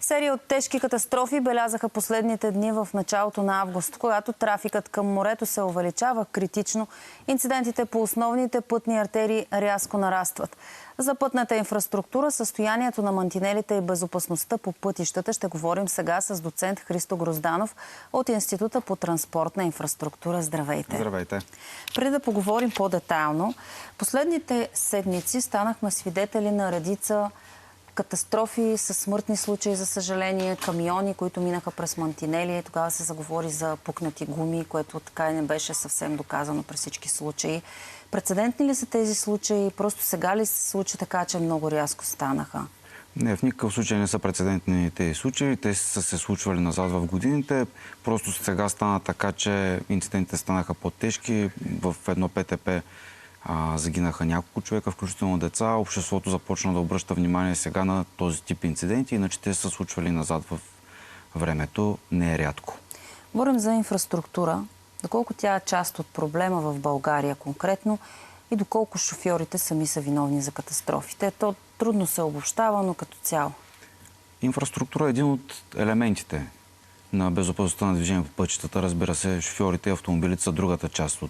Серия от тежки катастрофи белязаха последните дни в началото на август, когато трафикът към морето се увеличава критично. Инцидентите по основните пътни артерии рязко нарастват. За пътната инфраструктура, състоянието на мантинелите и безопасността по пътищата ще говорим сега с доцент Христо Грозданов от Института по транспортна инфраструктура. Здравейте! Здравейте! Преди да поговорим по-детайлно, последните седмици станахме свидетели на редица катастрофи с смъртни случаи, за съжаление, камиони, които минаха през мантинели. Тогава се заговори за пукнати гуми, което така и не беше съвсем доказано при всички случаи. Прецедентни ли са тези случаи? Просто сега ли се случи така, че много рязко станаха? Не, в никакъв случай не са прецедентни тези случаи. Те са се случвали назад в годините. Просто сега стана така, че инцидентите станаха по-тежки. В едно ПТП загинаха няколко човека, включително деца. Обществото започна да обръща внимание сега на този тип инциденти, иначе те са случвали назад в времето. Не е рядко. Говорим за инфраструктура. Доколко тя е част от проблема в България конкретно и доколко шофьорите сами са виновни за катастрофите. То трудно се обобщава, но като цяло. Инфраструктура е един от елементите на безопасността на движение по пътищата. Разбира се, шофьорите и автомобилите са другата част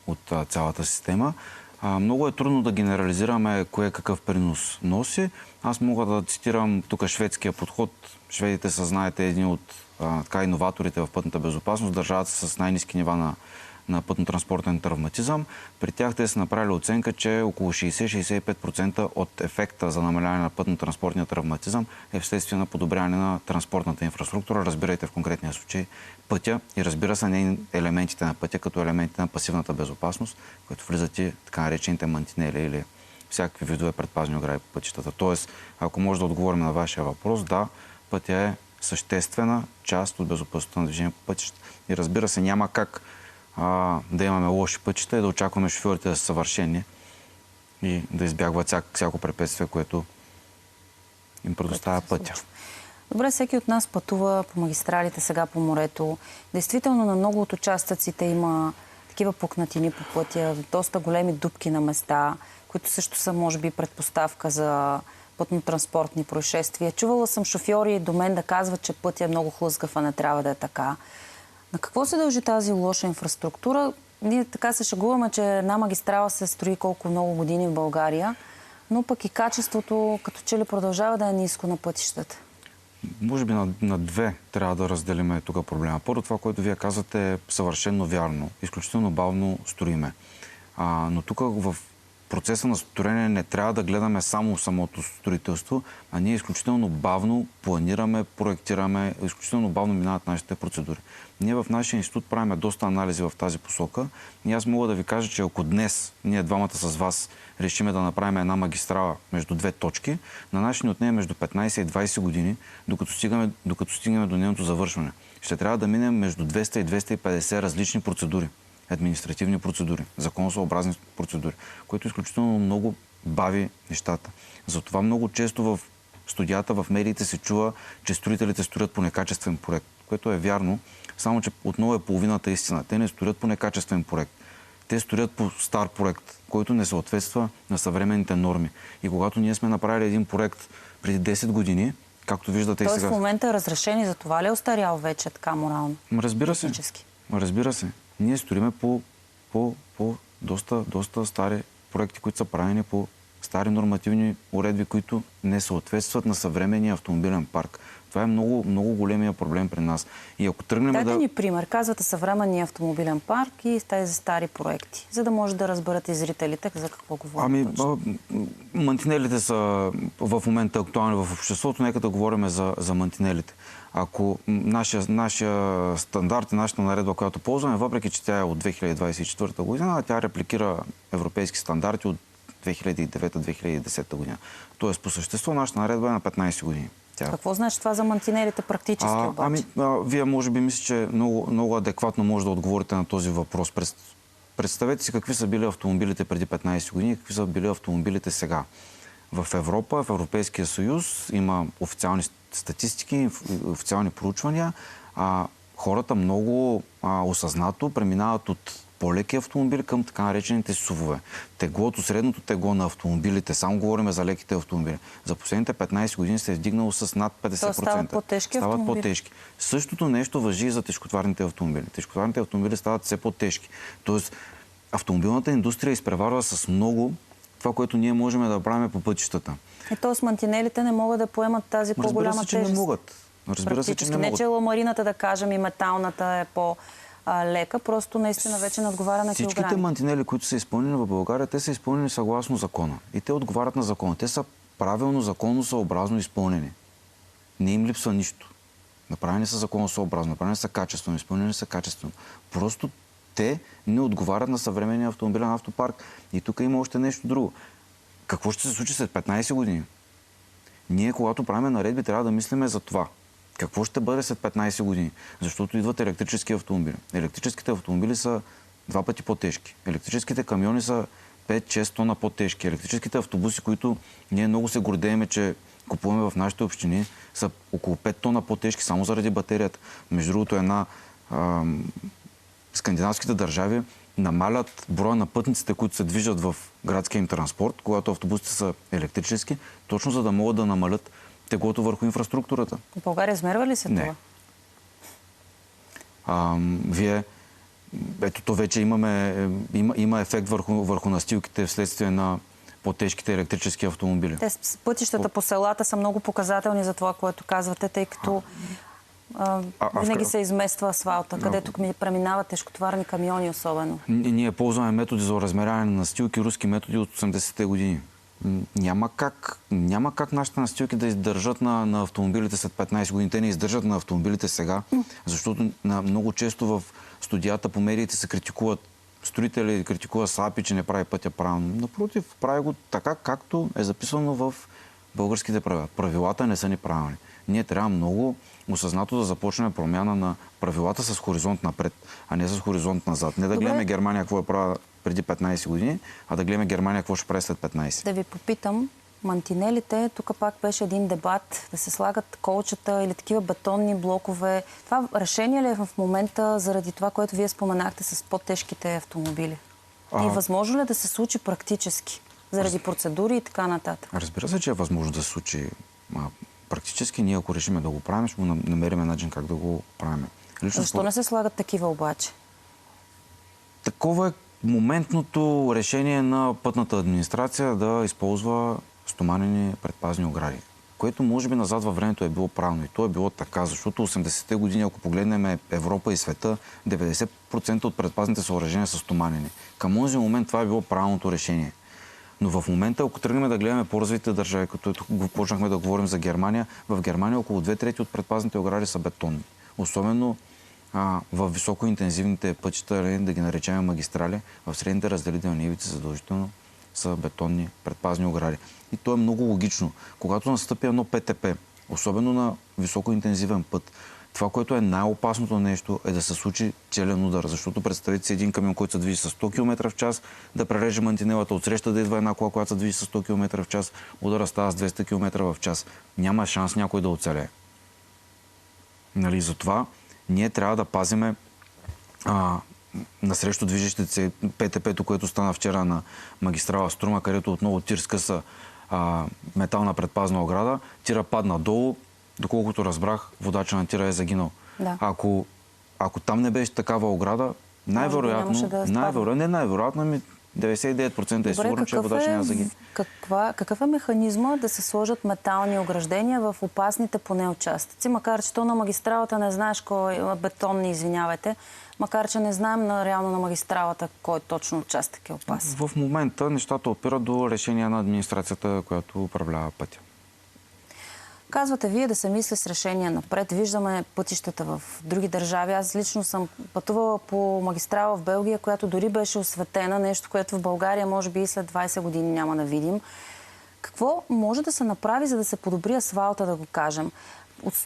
от цялата система. Много е трудно да генерализираме кое какъв принос носи. Аз мога да цитирам тук шведския подход. Шведите са, знаете, едни от иноваторите в пътната безопасност, държавата с най-ниски нива на пътно-транспортен травматизъм. При тях те са направили оценка, че около 60-65% от ефекта за намаляване на пътно-транспортния травматизъм е вследствие на подобряване на транспортната инфраструктура. Разбирайте в конкретния случай пътя и разбира се не елементите на пътя, като елементите на пасивната безопасност, които влизат и така наречените мантинели или всякакви видове предпазни огради по пътищата. Тоест, ако може да отговорим на вашия въпрос, да, пътя е съществена част от безопасността на движение по пътищата. И разбира се, няма как да имаме лоши пътища и да очакваме шофьорите да са съвършени и да избягват всяко препятствие, което им предоставя пътя. Добре, всеки от нас пътува по магистралите, сега по морето. Действително на много от участъците има такива пукнатини по пътя, доста големи дупки на места, които също са, може би, предпоставка за пътно-транспортни происшествия. Чувала съм шофьори до мен да казват, че пътя е много хлъзгав, а не трябва да е така. На какво се дължи тази лоша инфраструктура? Ние така се шегуваме, че една магистрала се строи колко много години в България, но пък и качеството като че ли продължава да е ниско на пътищата. Може би на две трябва да разделиме тук проблема. Първо, това, което вие казвате, е съвършено вярно. Изключително бавно строиме. Но тук в процеса на строене не трябва да гледаме само самото строителство, а ние изключително бавно планираме, проектираме, изключително бавно минават нашите процедури. Ние в нашия институт правим доста анализи в тази посока и аз мога да ви кажа, че ако днес ние двамата с вас решиме да направим една магистрала между две точки, на нас ще ни отнеме между 15 и 20 години, докато стигнем до нейното завършване. Ще трябва да минем между 200 и 250 различни процедури. Административни процедури, законосъобразни процедури, което изключително много бави нещата. Затова много често в студията, в медиите се чува, че строителите строят по некачествен проект, което е вярно, само че отново е половината истина. Те не строят по некачествен проект. Те строят по стар проект, който не съответства на съвременните норми. И когато ние сме направили един проект преди 10 години, както виждате и сега... Тоест в момента е разрешение, за това ли е остарял вече така морално? Разбира се. Разбира се. Ние строиме по доста стари проекти, които са правени по стари нормативни уредби, които не съответстват на съвременния автомобилен парк. Това е много, много големия проблем при нас. И ако тръгнем Дайте ни пример. Казвате съвременния автомобилен парк и тези стари проекти, за да може да разберат и зрителите за какво говорим. Мантинелите са в момента актуални в обществото. Нека да говорим за мантинелите. Ако нашия стандарт и нашата наредба, която ползваме, въпреки че тя е от 2024 година, тя репликира европейски стандарти от 2009-2010 година. Тоест, по същество, нашата наредба е на 15 години. Какво значи това за мантинелите практически обаче? Вие може би мисля, че много адекватно може да отговорите на този въпрос. Представете си какви са били автомобилите преди 15 години и какви са били автомобилите сега. В Европа, в Европейския съюз има официални статистики, официални проучвания. Хората много осъзнато преминават от по-леки автомобили към така наречените СУВ-ове. Теглото, средното тегло на автомобилите, само говорим за леките автомобили, за последните 15 години се е вдигнало с над 50%. Стават по-тежки Стават автомобили. по-тежки. Същото нещо важи и за тежкотоварните автомобили. Тежкотоварните автомобили стават все по-тежки. Тоест, автомобилната индустрия изпреварва с много това, което ние можем да правим по пътищата. Тоест мантинелите не могат да поемат тази по-голяма тежест. Разбира се, че не могат. Разбира се, че не могат. Не, че ламарината, да кажем, и металната е по-лека, просто наистина вече не отговаря на килограми. Всичките мантинели, които са изпълнени в България, те са изпълнени съгласно закона. И те отговарят на закона. Те са правилно, законосъобразно изпълнени. Не им липсва нищо. Направени са законосъобразно, направени са качествено, изпълнени са качествено. Просто те не отговарят на съвременния автомобилен автопарк. И тук има още нещо друго. Какво ще се случи след 15 години? Ние, когато правим наредби, трябва да мислиме за това. Какво ще бъде след 15 години? Защото идват електрически автомобили. Електрическите автомобили са 2 пъти по-тежки. Електрическите камиони са 5-6 тона по-тежки. Електрическите автобуси, които ние много се гордееме, че купуваме в нашите общини, са около 5 тона по-тежки само заради батерията. Между другото, скандинавските държави намалят броя на пътниците, които се движат в градския им транспорт, когато автобусите са електрически, точно за да могат да намалят теглото върху инфраструктурата. В България измерва ли се това? Не. Ето то вече има ефект върху настилките вследствие на по-тежките електрически автомобили. Пътищата по селата са много показателни за това, което казвате, тъй като винаги се измества асфалта, където преминават тежкотоварни камиони особено. Ние ползваме методи за размеряване на настилки, руски методи от 80-те години. Няма как нашите настилки да издържат на автомобилите след 15 години. Те не издържат на автомобилите сега, защото много често в студията по медиите се критикуват строители, критикува САПИ, че не прави пътя правилно. Напротив, прави го така, както е записано в българските правила. Правилата не са неправилни. Ние трябва много осъзнато да започнем промяна на правилата с хоризонт напред, а не с хоризонт назад. Не да гледаме Германия какво е правила преди 15 години, а да гледаме Германия какво ще прави след 15. Да ви попитам, мантинелите, тук пак беше един дебат, да се слагат колчета или такива бетонни блокове. Това решение ли е в момента заради това, което вие споменахте с по-тежките автомобили? И възможно ли е да се случи практически? Заради процедури и така нататък? Разбира се, че е възможно да се случи практически. Ние, ако решим да го правим, ще намерим начин как да го правим. Защо не се слагат такива обаче? Такова е моментното решение на пътната администрация да използва стоманени предпазни огради, което може би назад във времето е било правилно. И то е било така, защото 80-те години, ако погледнем Европа и света, 90% от предпазните съоръжения са стоманени. Към този момент това е било правилното решение. Но в момента, ако тръгнем да гледаме по-развитите държави, като почнахме да говорим за Германия, в Германия около 2/3 от предпазните огради са бетонни. Особено в високоинтензивните пътища, да ги наречем магистрали, в средните разделителни ивици задължително са бетонни предпазни огради. И то е много логично. Когато настъпи едно ПТП, особено на високоинтензивен път, това, което е най-опасното нещо, е да се случи челен удар. Защото представете си един камион, който се движи с 100 км в час, да пререже мантинелата, отсреща да идва една кола, която се движи с 100 км в час, удара става с 200 км в час. Няма шанс някой да оцелее. Затова ние трябва да пазиме насрещу движещите се ПТП-то, което стана вчера на магистрала Струма, където отново тир скъса метална предпазна ограда. Тира падна долу. Доколкото разбрах, водача на тира е загинал. Да. Ако там не беше такава ограда, най-вероятно, 99% е сигурно, че водача няма загине. Какъв е механизма да се сложат метални ограждения в опасните поне участъци? Макар че то на магистралата не знаеш кой бетонни, извинявайте, макар че не знаем реално на магистралата кой точно участък е опасен. В момента нещата опират до решение на администрацията, която управлява пътя. Казвате вие да се мисли с решения напред. Виждаме пътищата в други държави. Аз лично съм пътувала по магистрала в Белгия, която дори беше осветена. Нещо, което в България може би и след 20 години няма да видим. Какво може да се направи, за да се подобри асфалта, да го кажем?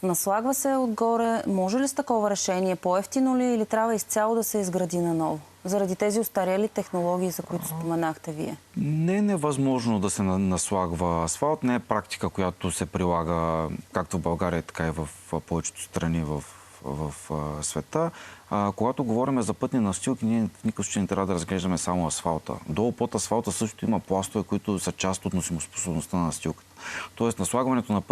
Наслагва се отгоре. Може ли с такова решение? По-евтино ли или трябва изцяло да се изгради наново? Заради тези устарели технологии, за които споменахте вие. Не е невъзможно да се наслагва асфалт. Не е практика, която се прилага както в България, така и в повечето страни в света. Когато говорим за пътни настилки, ние в никакъв случай не трябва да разглеждаме само асфалта. Долу под асфалта също има пластове, които са част от носимоспособността на настилката. Тоест, наслагването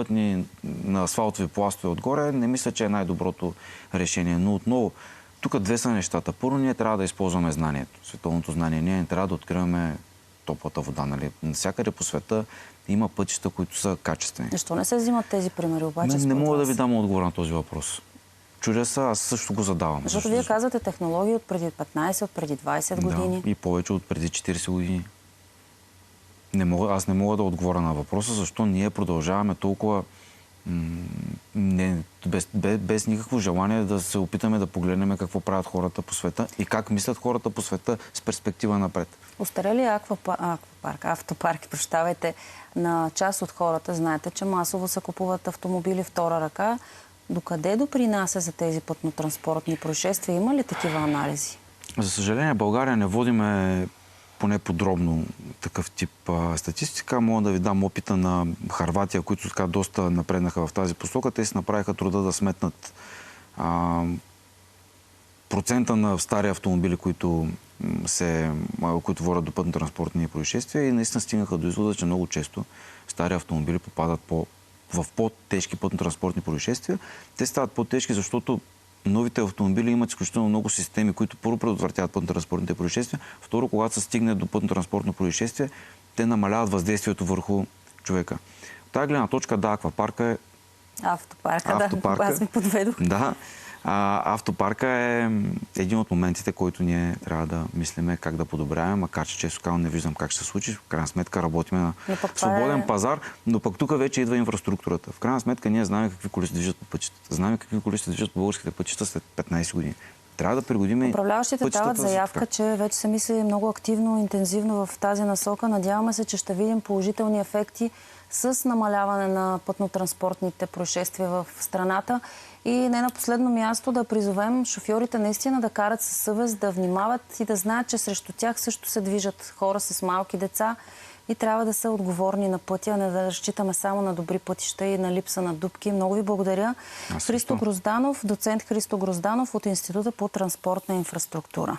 на асфалтови пластове отгоре не мисля, че е най-доброто решение. Но отново, тук две са нещата. Първо, ние трябва да използваме знанието, световното знание. Ние не трябва да откриваме топлата вода. Нали? Навсякъде по света има пътища, които са качествени. Защо не се взимат тези примери обаче? Не мога да ви дам отговор на този въпрос. Чудя се, аз също го задавам. Защото вие казвате технологии от преди 15, от преди 20 години. Да, и повече от преди 40 години. Аз не мога да отговоря на въпроса, защо ние продължаваме толкова без никакво желание да се опитаме да погледнем какво правят хората по света и как мислят хората по света с перспектива напред. Остарели автопарки, на част от хората. Знаете, че масово се купуват автомобили втора ръка. Докъде допринася за тези пътно-транспортни происшествия? Има ли такива анализи? За съжаление, България не водиме поне подробно такъв тип статистика. Мога да ви дам опита на Хърватия, които така доста напреднаха в тази посока. Те си направиха труда да сметнат процента на стари автомобили, които водят до пътно-транспортни происшествия и наистина стигнаха до извода, че много често стари автомобили попадат в по-тежки пътно-транспортни происшествия. Те стават по-тежки, защото новите автомобили имат изключително много системи, които първо предотвратяват пътно-транспортните происшествия. Второ, когато се стигне до пътно-транспортно происшествие, те намаляват въздействието върху човека. От тази гледна точка, да, аквапарка е... Автопарка. Аз ви подведох. Да. Автопарка е един от моментите, който ние трябва да мислиме как да подобряваме, макар че често казвам не виждам как ще се случи. В крайна сметка работим на свободен пазар, но пък тук вече идва инфраструктурата. В крайна сметка ние знаем какви коли се движат по пътищата. Знаем какви коли се движат по българските пътища след 15 години. Трябва да пригодим и управляващите дават заявка, че вече се мисли много активно, интензивно в тази насока. Надяваме се, че ще видим положителни ефекти с намаляване на пътно-транспортните происшествия в страната. И не на последно място да призовем шофьорите наистина да карат със съвест, да внимават и да знаят, че срещу тях също се движат хора с малки деца и трябва да са отговорни на пътя, не да разчитаме само на добри пътища и на липса на дупки. Много ви благодаря. Христо Грозданов, доцент Христо Грозданов от Института по транспортна инфраструктура.